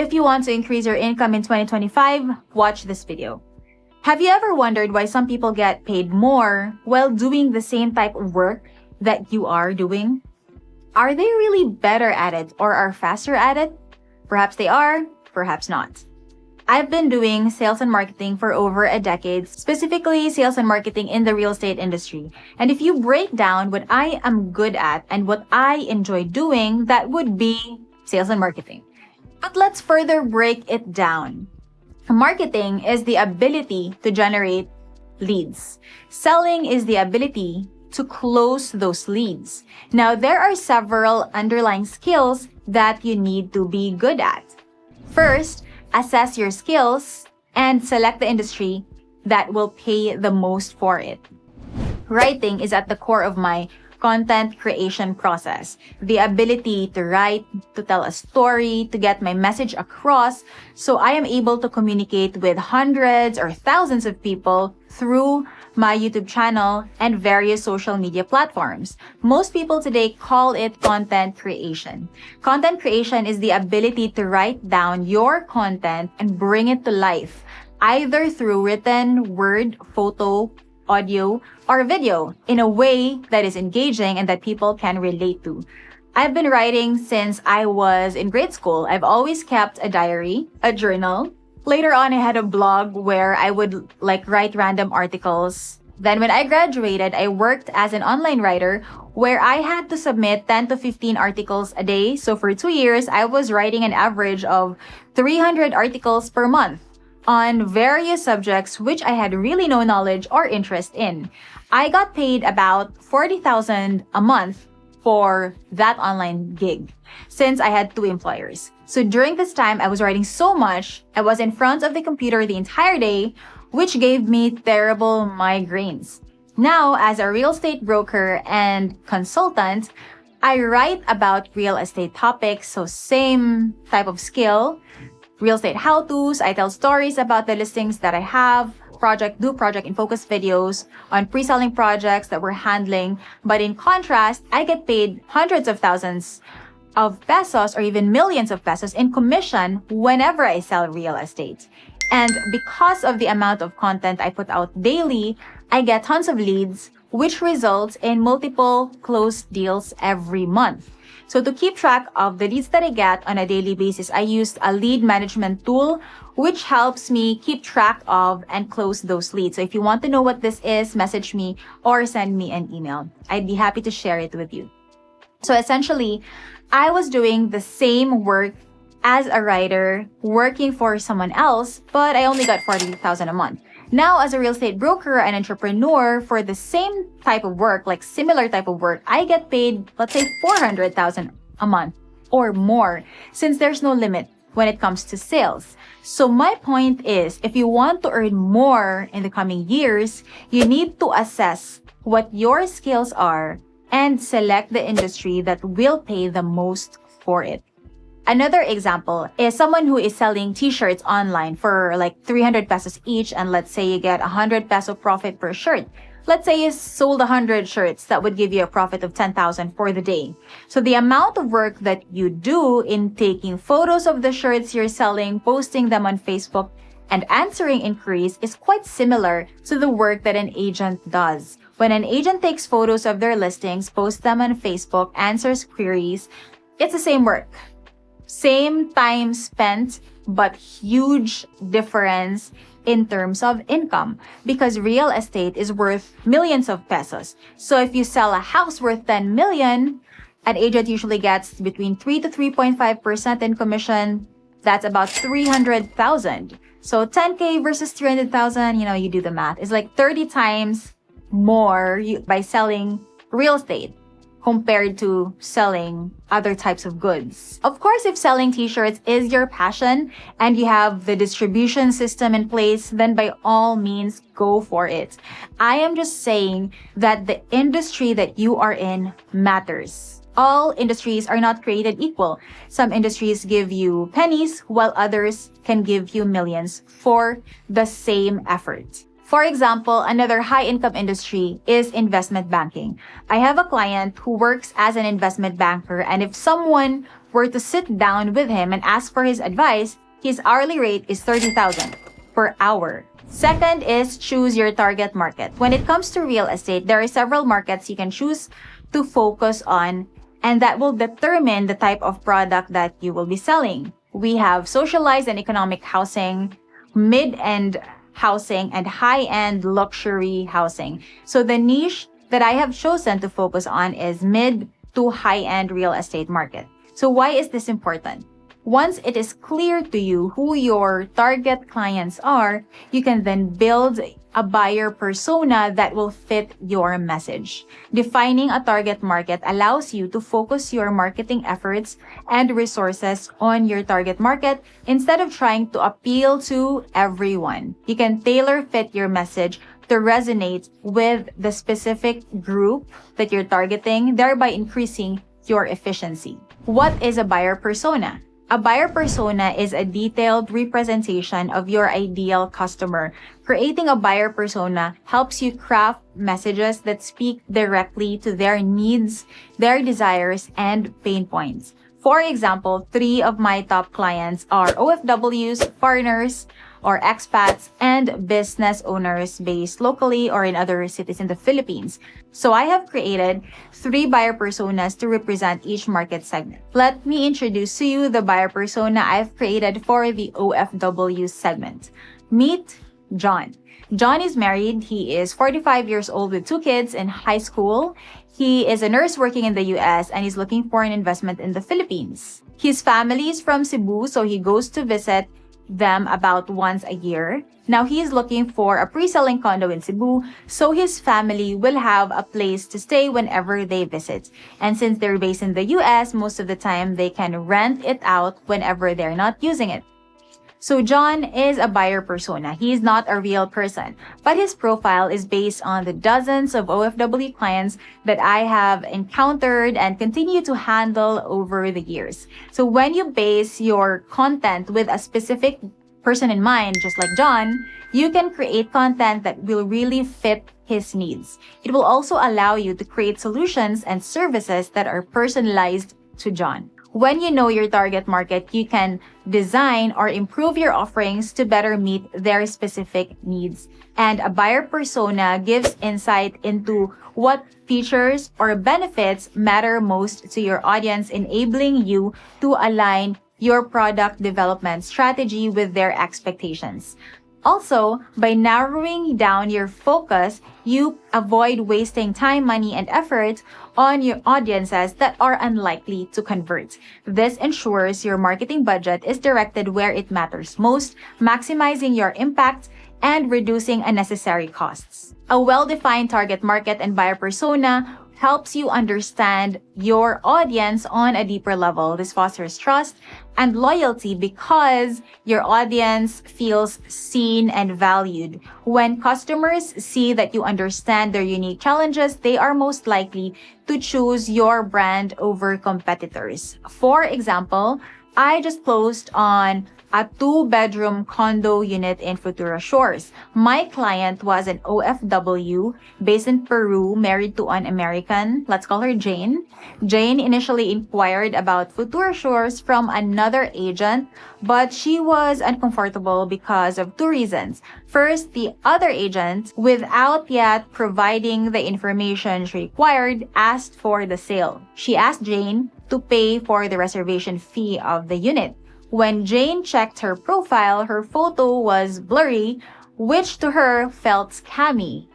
If you want to increase your income in 2025, watch this video. Have you ever wondered why some people get paid more while doing the same type of work that you are doing? Are they really better at it or are faster at it? Perhaps they are, perhaps not. I've been doing sales and marketing for over a decade, specifically sales and marketing in the real estate industry. And if you break down what I am good at and what I enjoy doing, that would be sales and marketing. But let's further break it down. Marketing is the ability to generate leads. Selling is the ability to close those leads. Now, there are several underlying skills that you need to be good at. First, assess your skills and select the industry that will pay the most for it. Writing is at the core of my content creation process. The ability to write, to tell a story, to get my message across, so I am able to communicate with hundreds or thousands of people through my YouTube channel and various social media platforms. Most people today call it content creation. Content creation is the ability to write down your content and bring it to life, either through written, word, photo, audio, or video in a way that is engaging and that people can relate to. I've been writing since I was in grade school. I've always kept a diary, a journal. Later on, I had a blog where I would write random articles. Then when I graduated, I worked as an online writer where I had to submit 10 to 15 articles a day. So for 2 years, I was writing an average of 300 articles per month on various subjects which I had really no knowledge or interest in. I got paid about 40,000 a month for that online gig since I had 2 employers. So during this time, I was writing so much, I was in front of the computer the entire day, which gave me terrible migraines. Now, as a real estate broker and consultant, I write about real estate topics, so same type of skill. Real estate how-tos, I tell stories about the listings that I have, project in focus videos on pre-selling projects that we're handling. But in contrast, I get paid hundreds of thousands of pesos or even millions of pesos in commission whenever I sell real estate. And because of the amount of content I put out daily, I get tons of leads, which results in multiple closed deals every month. So to keep track of the leads that I get on a daily basis, I use a lead management tool, which helps me keep track of and close those leads. So if you want to know what this is, message me or send me an email. I'd be happy to share it with you. So essentially, I was doing the same work as a writer, working for someone else, but I only got 40,000 a month. Now, as a real estate broker and entrepreneur, for the same type of work, similar type of work, I get paid, let's say 400,000 a month or more, since there's no limit when it comes to sales. So my point is, if you want to earn more in the coming years, you need to assess what your skills are and select the industry that will pay the most for it. Another example is someone who is selling t-shirts online for 300 pesos each, and let's say you get 100 peso profit per shirt. Let's say you sold 100 shirts, that would give you a profit of 10,000 for the day. So the amount of work that you do in taking photos of the shirts you're selling, posting them on Facebook, and answering inquiries is quite similar to the work that an agent does. When an agent takes photos of their listings, posts them on Facebook, answers queries, it's the same work. Same time spent, but huge difference in terms of income, because real estate is worth millions of pesos. So if you sell a house worth 10 million, an agent usually gets between 3 to 3.5% in commission. That's about 300,000. So 10K versus 300,000, you do the math. It's 30 times more by selling real estate compared to selling other types of goods. Of course, if selling t-shirts is your passion and you have the distribution system in place, then by all means, go for it. I am just saying that the industry that you are in matters. All industries are not created equal. Some industries give you pennies, while others can give you millions for the same effort. For example, another high-income industry is investment banking. I have a client who works as an investment banker, and if someone were to sit down with him and ask for his advice, his hourly rate is 30,000 per hour. Second is choose your target market. When it comes to real estate, there are several markets you can choose to focus on, and that will determine the type of product that you will be selling. We have socialized and economic housing, mid-end housing, and high-end luxury housing. So the niche that I have chosen to focus on is mid to high-end real estate market. So why is this important? Once it is clear to you who your target clients are, you can then build a buyer persona that will fit your message. Defining a target market allows you to focus your marketing efforts and resources on your target market instead of trying to appeal to everyone. You can tailor fit your message to resonate with the specific group that you're targeting, thereby increasing your efficiency. What is a buyer persona? A buyer persona is a detailed representation of your ideal customer. Creating a buyer persona helps you craft messages that speak directly to their needs, their desires, and pain points. For example, 3 of my top clients are OFWs, foreigners, or expats, and business owners based locally or in other cities in the Philippines. So I have created 3 buyer personas to represent each market segment. Let me introduce to you the buyer persona I've created for the OFW segment. Meet John. John is married. He is 45 years old with 2 kids in high school. He is a nurse working in the US and he's looking for an investment in the Philippines. His family is from Cebu, so he goes to visit them about once a year. Now he is looking for a pre-selling condo in Cebu, so his family will have a place to stay whenever they visit. And since they're based in the US, most of the time they can rent it out whenever they're not using it. So John is a buyer persona. He is not a real person, but his profile is based on the dozens of OFW clients that I have encountered and continue to handle over the years. So when you base your content with a specific person in mind, just like John, you can create content that will really fit his needs. It will also allow you to create solutions and services that are personalized to John. When you know your target market, you can design or improve your offerings to better meet their specific needs. And a buyer persona gives insight into what features or benefits matter most to your audience, enabling you to align your product development strategy with their expectations. Also, by narrowing down your focus, you avoid wasting time, money, and effort on your audiences that are unlikely to convert. This ensures your marketing budget is directed where it matters most, maximizing your impact and reducing unnecessary costs. A well-defined target market and buyer persona helps you understand your audience on a deeper level. This fosters trust and loyalty because your audience feels seen and valued. When customers see that you understand their unique challenges, they are most likely to choose your brand over competitors. For example, I just closed on a 2-bedroom condo unit in Futura Shores. My client was an OFW based in Peru, married to an American. Let's call her Jane. Jane initially inquired about Futura Shores from another agent, but she was uncomfortable because of 2 reasons. First, the other agent, without yet providing the information she required, asked for the sale. She asked Jane to pay for the reservation fee of the unit. When Jane checked her profile, her photo was blurry, which to her felt scammy.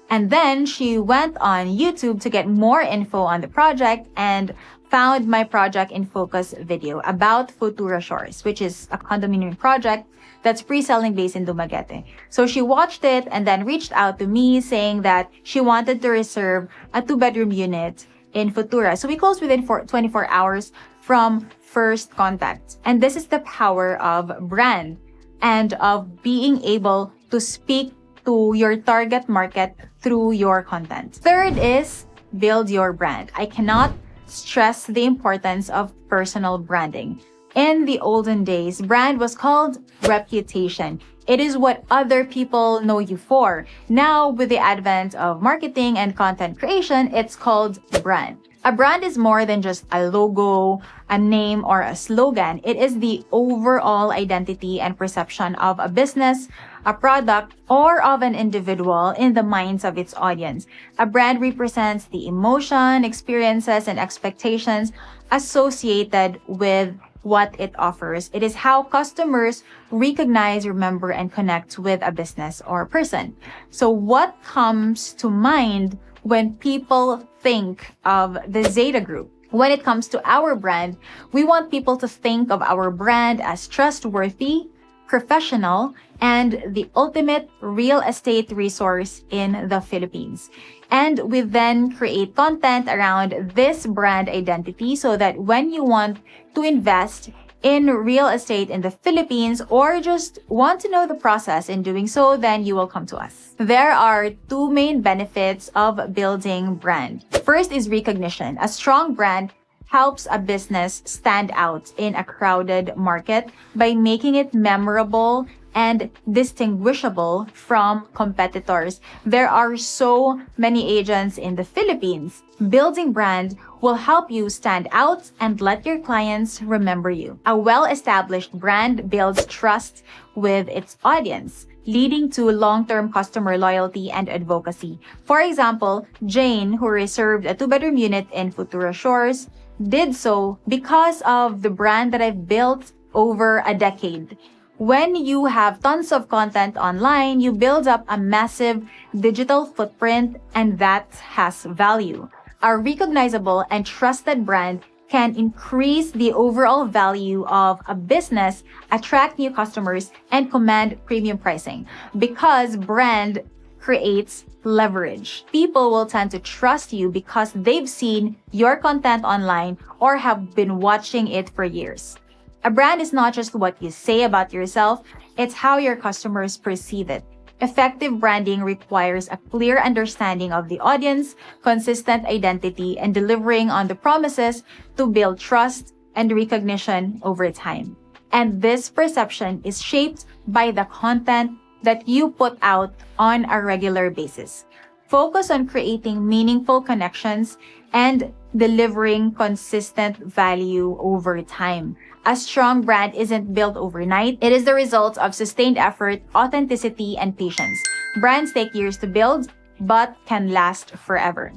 And then she went on YouTube to get more info on the project and found my project in focus video about Futura Shores, which is a condominium project that's pre-selling based in Dumaguete. So she watched it and then reached out to me saying that she wanted to reserve a 2-bedroom unit in Futura. So we closed within 24 hours from first contact. And this is the power of brand and of being able to speak to your target market through your content. Third is build your brand. I cannot stress the importance of personal branding. In the olden days, brand was called reputation. It is what other people know you for. Now, with the advent of marketing and content creation, it's called brand. A brand is more than just a logo, a name, or a slogan. It is the overall identity and perception of a business, a product, or of an individual in the minds of its audience. A brand represents the emotion, experiences, and expectations associated with what it offers. It is how customers recognize, remember, and connect with a business or person. So what comes to mind when people think of the Zeta Group? When it comes to our brand, we want people to think of our brand as trustworthy, professional, and the ultimate real estate resource in the Philippines. And we then create content around this brand identity so that when you want to invest in real estate in the Philippines or just want to know the process in doing so, then you will come to us. There are two main benefits of building brand. First is recognition. A strong brand helps a business stand out in a crowded market by making it memorable and distinguishable from competitors. There are so many agents in the Philippines. Building brand will help you stand out and let your clients remember you. A well-established brand builds trust with its audience, leading to long-term customer loyalty and advocacy. For example, Jane, who reserved a two-bedroom unit in Futura Shores, did so because of the brand that I've built over a decade. When you have tons of content online, you build up a massive digital footprint, and that has value. A recognizable and trusted brand can increase the overall value of a business, attract new customers, and command premium pricing. Because brand creates leverage. People will tend to trust you because they've seen your content online or have been watching it for years. A brand is not just what you say about yourself, it's how your customers perceive it. Effective branding requires a clear understanding of the audience, consistent identity, and delivering on the promises to build trust and recognition over time. And this perception is shaped by the content that you put out on a regular basis. Focus on creating meaningful connections and delivering consistent value over time. A strong brand isn't built overnight. It is the result of sustained effort, authenticity, and patience. Brands take years to build, but can last forever.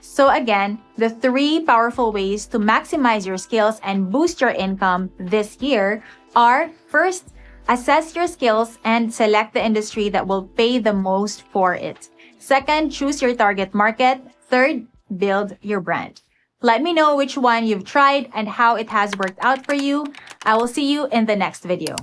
So again, the 3 powerful ways to maximize your skills and boost your income this year are: first, assess your skills and select the industry that will pay the most for it. Second, choose your target market. Third, build your brand. Let me know which one you've tried and how it has worked out for you. I will see you in the next video.